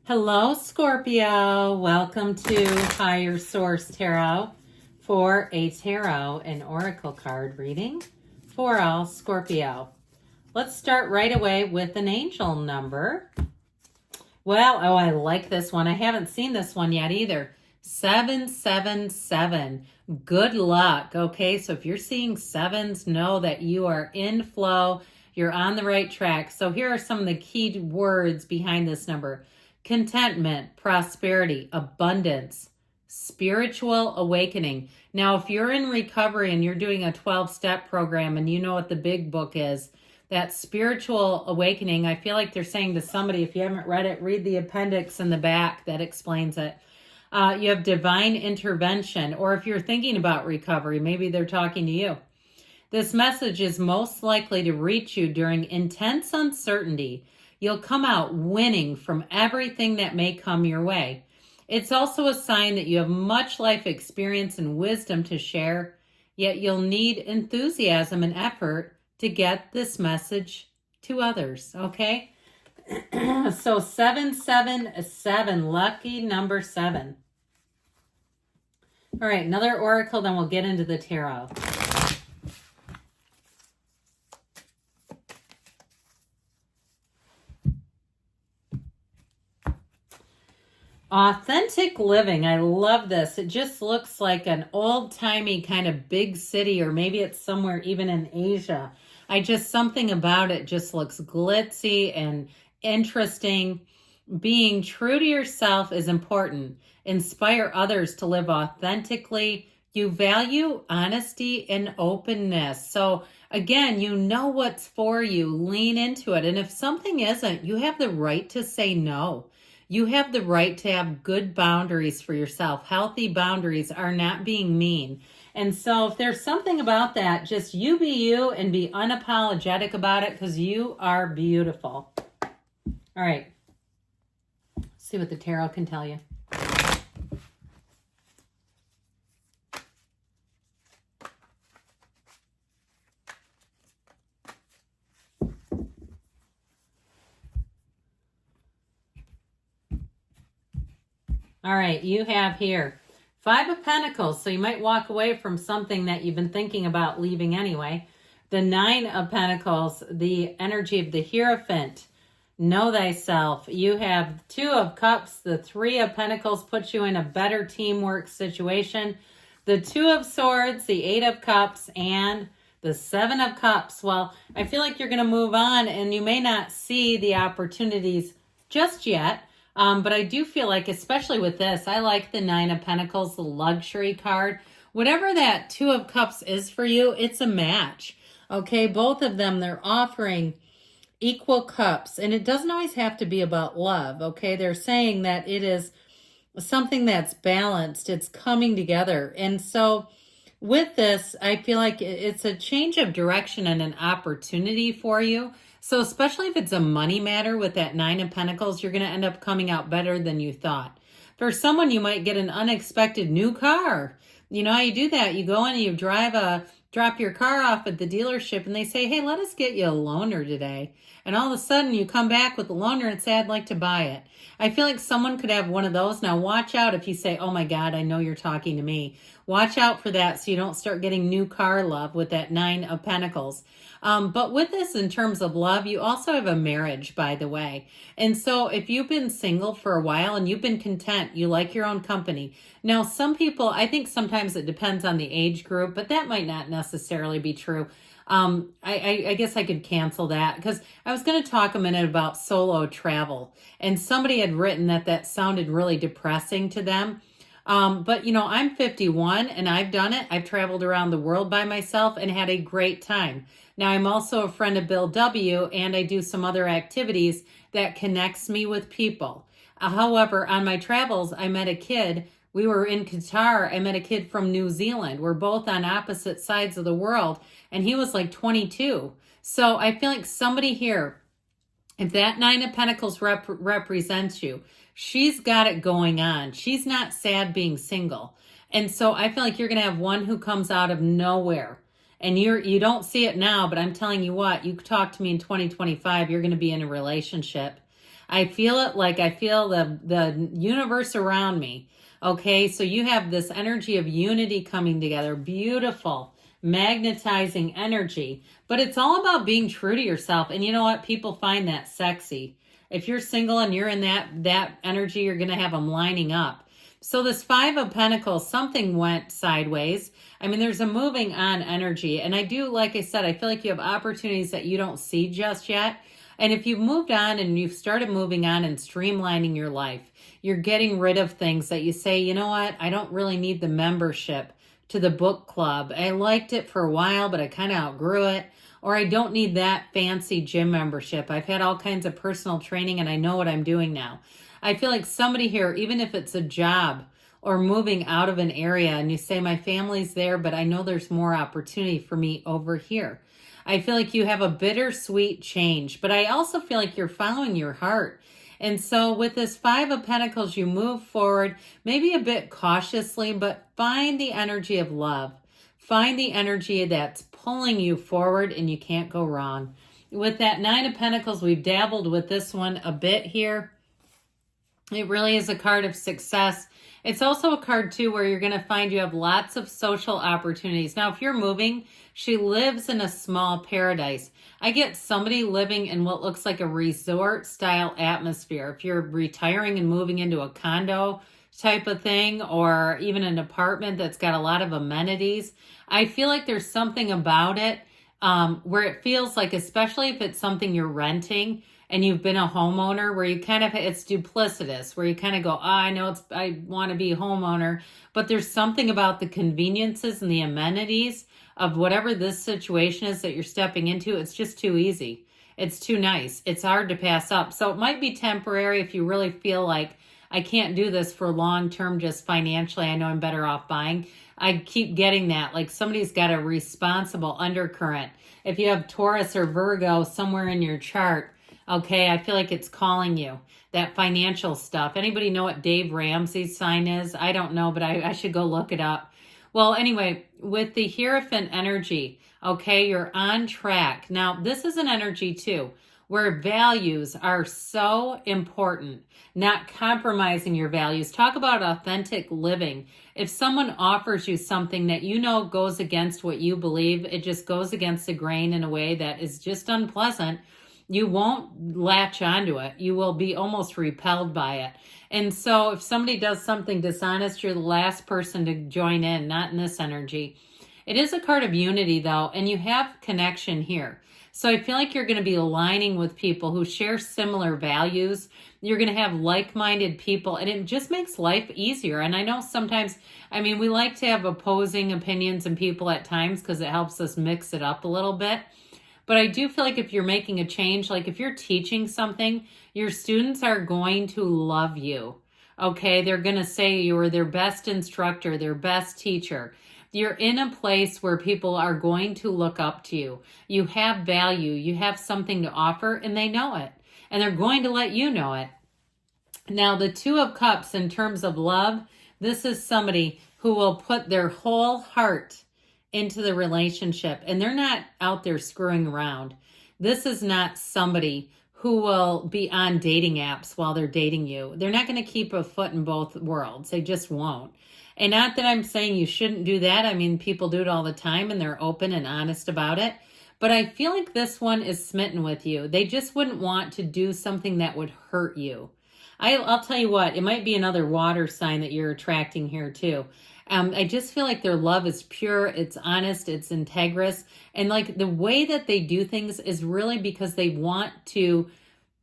Hello, Scorpio. Welcome to Higher Source Tarot for a tarot and oracle card reading for all Scorpio. Let's start right away with an angel number. Well, I like this one. I haven't seen this one yet either. 777. Good luck. Okay, so if you're seeing sevens, know that you are in flow. You're on the right track. So here are some of the key words behind this number. Contentment, prosperity, abundance, spiritual awakening. Now, if you're in recovery and you're doing a 12-step program and you know what the big book is, that spiritual awakening, I feel like they're saying to somebody, if you haven't read it, read the appendix in the back that explains it. You have divine intervention, or if you're thinking about recovery, maybe they're talking to you. This message is most likely to reach you during intense uncertainty. You'll come out winning from everything that may come your way. It's also a sign that you have much life experience and wisdom to share, yet you'll need enthusiasm and effort to get this message to others, okay? So 777, lucky number 7. All right, another oracle, then we'll get into the tarot. Authentic living. I love this. It just looks like an old-timey kind of big city, or maybe it's somewhere even in Asia. Something about it just looks glitzy and interesting. Being true to yourself is important. Inspire others to live authentically. You value honesty and openness. So again, you know what's for you. Lean into it. And if something isn't, you have the right to say no. You have the right to have good boundaries for yourself. Healthy boundaries are not being mean. And so if there's something about that, just you be you and be unapologetic about it, because you are beautiful. All right. Let's see what the tarot can tell you. All right, you have here 5 of Pentacles, so you might walk away from something that you've been thinking about leaving anyway. The 9 of Pentacles, the energy of the Hierophant, know thyself. You have 2 of Cups, the 3 of Pentacles puts you in a better teamwork situation. The 2 of Swords, the 8 of Cups, and the 7 of Cups. Well, I feel like you're going to move on, and you may not see the opportunities just yet. But I do feel like, especially with this, I like the 9 of Pentacles, the luxury card. Whatever that 2 of Cups is for you, it's a match. Okay, both of them, they're offering equal cups. And it doesn't always have to be about love, okay? They're saying that it is something that's balanced. It's coming together. And so with this, I feel like it's a change of direction and an opportunity for you. So especially if it's a money matter with that 9 of Pentacles, you're going to end up coming out better than you thought. For someone, you might get an unexpected new car. You know how you do that? You go in and you drop your car off at the dealership and they say, hey, let us get you a loaner today. And all of a sudden you come back with a loaner and say, I'd like to buy it. I feel like someone could have one of those. Now watch out if you say, oh my God, I know you're talking to me. Watch out for that so you don't start getting new car love with that 9 of Pentacles. But with this, in terms of love, you also have a marriage, by the way. And so if you've been single for a while and you've been content, you like your own company. Now, some people, I think sometimes it depends on the age group, but that might not necessarily be true. I guess I could cancel that because I was going to talk a minute about solo travel. And somebody had written that sounded really depressing to them. But you know, I'm 51 and I've done it. I've traveled around the world by myself and had a great time. Now, I'm also a friend of Bill W. and I do some other activities that connects me with people. However, on my travels, I met a kid. We were in Qatar. I met a kid from New Zealand. We're both on opposite sides of the world and he was like 22. So I feel like somebody here, if that 9 of Pentacles represents you, she's got it going on. She's not sad being single. And so I feel like you're going to have one who comes out of nowhere. And you don't see it now, but I'm telling you what, you talk to me in 2025, you're going to be in a relationship. I feel it like I feel the universe around me. Okay, so you have this energy of unity coming together. Beautiful, magnetizing energy. But it's all about being true to yourself. And you know what? People find that sexy. If you're single and you're in that energy, you're going to have them lining up. So this Five of Pentacles, something went sideways. I mean, there's a moving on energy. And I do, like I said, I feel like you have opportunities that you don't see just yet. And if you've moved on and you've started moving on and streamlining your life, you're getting rid of things that you say, you know what, I don't really need the membership to the book club. I liked it for a while, but I kind of outgrew it. Or I don't need that fancy gym membership. I've had all kinds of personal training and I know what I'm doing now. I feel like somebody here, even if it's a job or moving out of an area and you say, my family's there, but I know there's more opportunity for me over here. I feel like you have a bittersweet change, but I also feel like you're following your heart. And so with this Five of Pentacles, you move forward, maybe a bit cautiously, but find the energy of love. Find the energy that's pulling you forward and you can't go wrong. With that Nine of Pentacles, we've dabbled with this one a bit here. It really is a card of success. It's also a card, too, where you're going to find you have lots of social opportunities. Now, if you're moving, she lives in a small paradise. I get somebody living in what looks like a resort-style atmosphere. If you're retiring and moving into a condo type of thing, or even an apartment that's got a lot of amenities, I feel like there's something about it where it feels like, especially if it's something you're renting, and you've been a homeowner where you kind of, it's duplicitous, where you kind of go, I know I want to be a homeowner, but there's something about the conveniences and the amenities of whatever this situation is that you're stepping into. It's just too easy. It's too nice. It's hard to pass up. So it might be temporary if you really feel like, I can't do this for long term, just financially. I know I'm better off buying. I keep getting that. Like somebody's got a responsible undercurrent. If you have Taurus or Virgo somewhere in your chart, okay, I feel like it's calling you, that financial stuff. Anybody know what Dave Ramsey's sign is? I don't know, but I should go look it up. Well, anyway, with the Hierophant energy, okay, you're on track. Now, this is an energy too, where values are so important, not compromising your values. Talk about authentic living. If someone offers you something that you know goes against what you believe, it just goes against the grain in a way that is just unpleasant, you won't latch onto it. You will be almost repelled by it. And so if somebody does something dishonest, you're the last person to join in, not in this energy. It is a card of unity, though, and you have connection here. So I feel like you're going to be aligning with people who share similar values. You're going to have like-minded people, and it just makes life easier. And I know sometimes, I mean, we like to have opposing opinions and people at times because it helps us mix it up a little bit. But I do feel like if you're making a change, like if you're teaching something, your students are going to love you. Okay, they're going to say you are their best instructor, their best teacher. You're in a place where people are going to look up to you. You have value, you have something to offer, and they know it. And they're going to let you know it. Now, the Two of Cups in terms of love, this is somebody who will put their whole heart into the relationship, and they're not out there screwing around. This is not somebody who will be on dating apps while they're dating you. They're not going to keep a foot in both worlds. They just won't. And not that I'm saying you shouldn't do that. I mean, people do it all the time and they're open and honest about it. But I feel like this one is smitten with you. They just wouldn't want to do something that would hurt you. I'll tell you what, it might be another water sign that you're attracting here too. I just feel like their love is pure, it's honest, it's integrous. And like the way that they do things is really because they want to,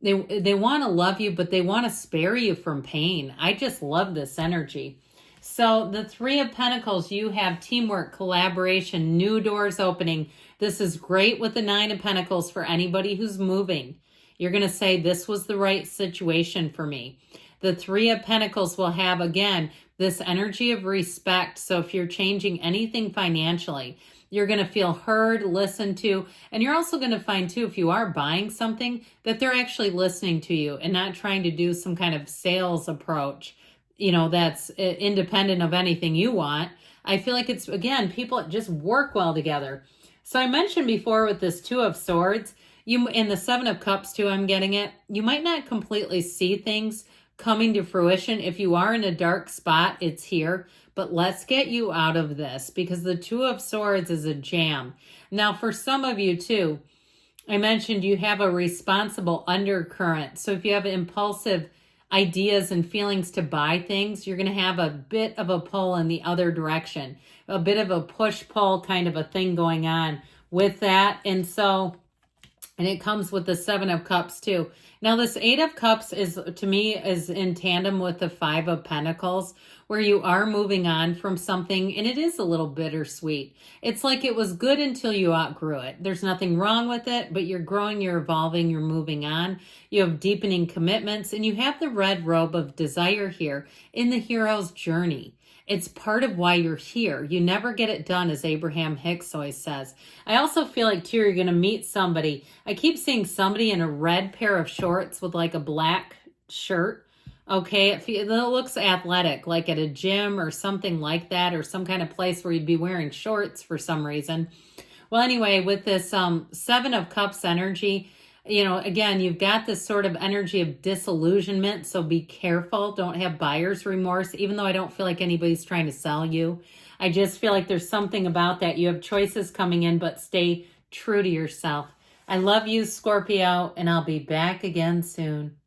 they want to love you, but they want to spare you from pain. I just love this energy. So the Three of Pentacles, you have teamwork, collaboration, new doors opening. This is great with the Nine of Pentacles for anybody who's moving. You're going to say, this was the right situation for me. The Three of Pentacles will have, again, this energy of respect. So if you're changing anything financially, you're going to feel heard, listened to, and you're also going to find, too, if you are buying something, that they're actually listening to you and not trying to do some kind of sales approach, you know, that's independent of anything you want. I feel like it's, again, people just work well together. So I mentioned before with this Two of Swords, You in the Seven of Cups too, I'm getting it. You might not completely see things coming to fruition. If you are in a dark spot, it's here. But let's get you out of this, because the Two of Swords is a jam. Now, for some of you too, I mentioned you have a responsible undercurrent. So if you have impulsive ideas and feelings to buy things, you're going to have a bit of a pull in the other direction, a bit of a push-pull kind of a thing going on with that. And it comes with the Seven of Cups too. Now this Eight of Cups is, to me, is in tandem with the Five of Pentacles, where you are moving on from something, and it is a little bittersweet. It's like it was good until you outgrew it. There's nothing wrong with it, but you're growing, you're evolving, you're moving on. You have deepening commitments, and you have the red robe of desire here in the hero's journey. It's part of why you're here. You never get it done, as Abraham Hicks always says. I also feel like, too, you're going to meet somebody. I keep seeing somebody in a red pair of shorts with like a black shirt. Okay, it looks athletic, like at a gym or something like that, or some kind of place where you'd be wearing shorts for some reason. Well, anyway, with this Seven of Cups energy, you know, again, you've got this sort of energy of disillusionment, so be careful. Don't have buyer's remorse, even though I don't feel like anybody's trying to sell you. I just feel like there's something about that. You have choices coming in, but stay true to yourself. I love you, Scorpio, and I'll be back again soon.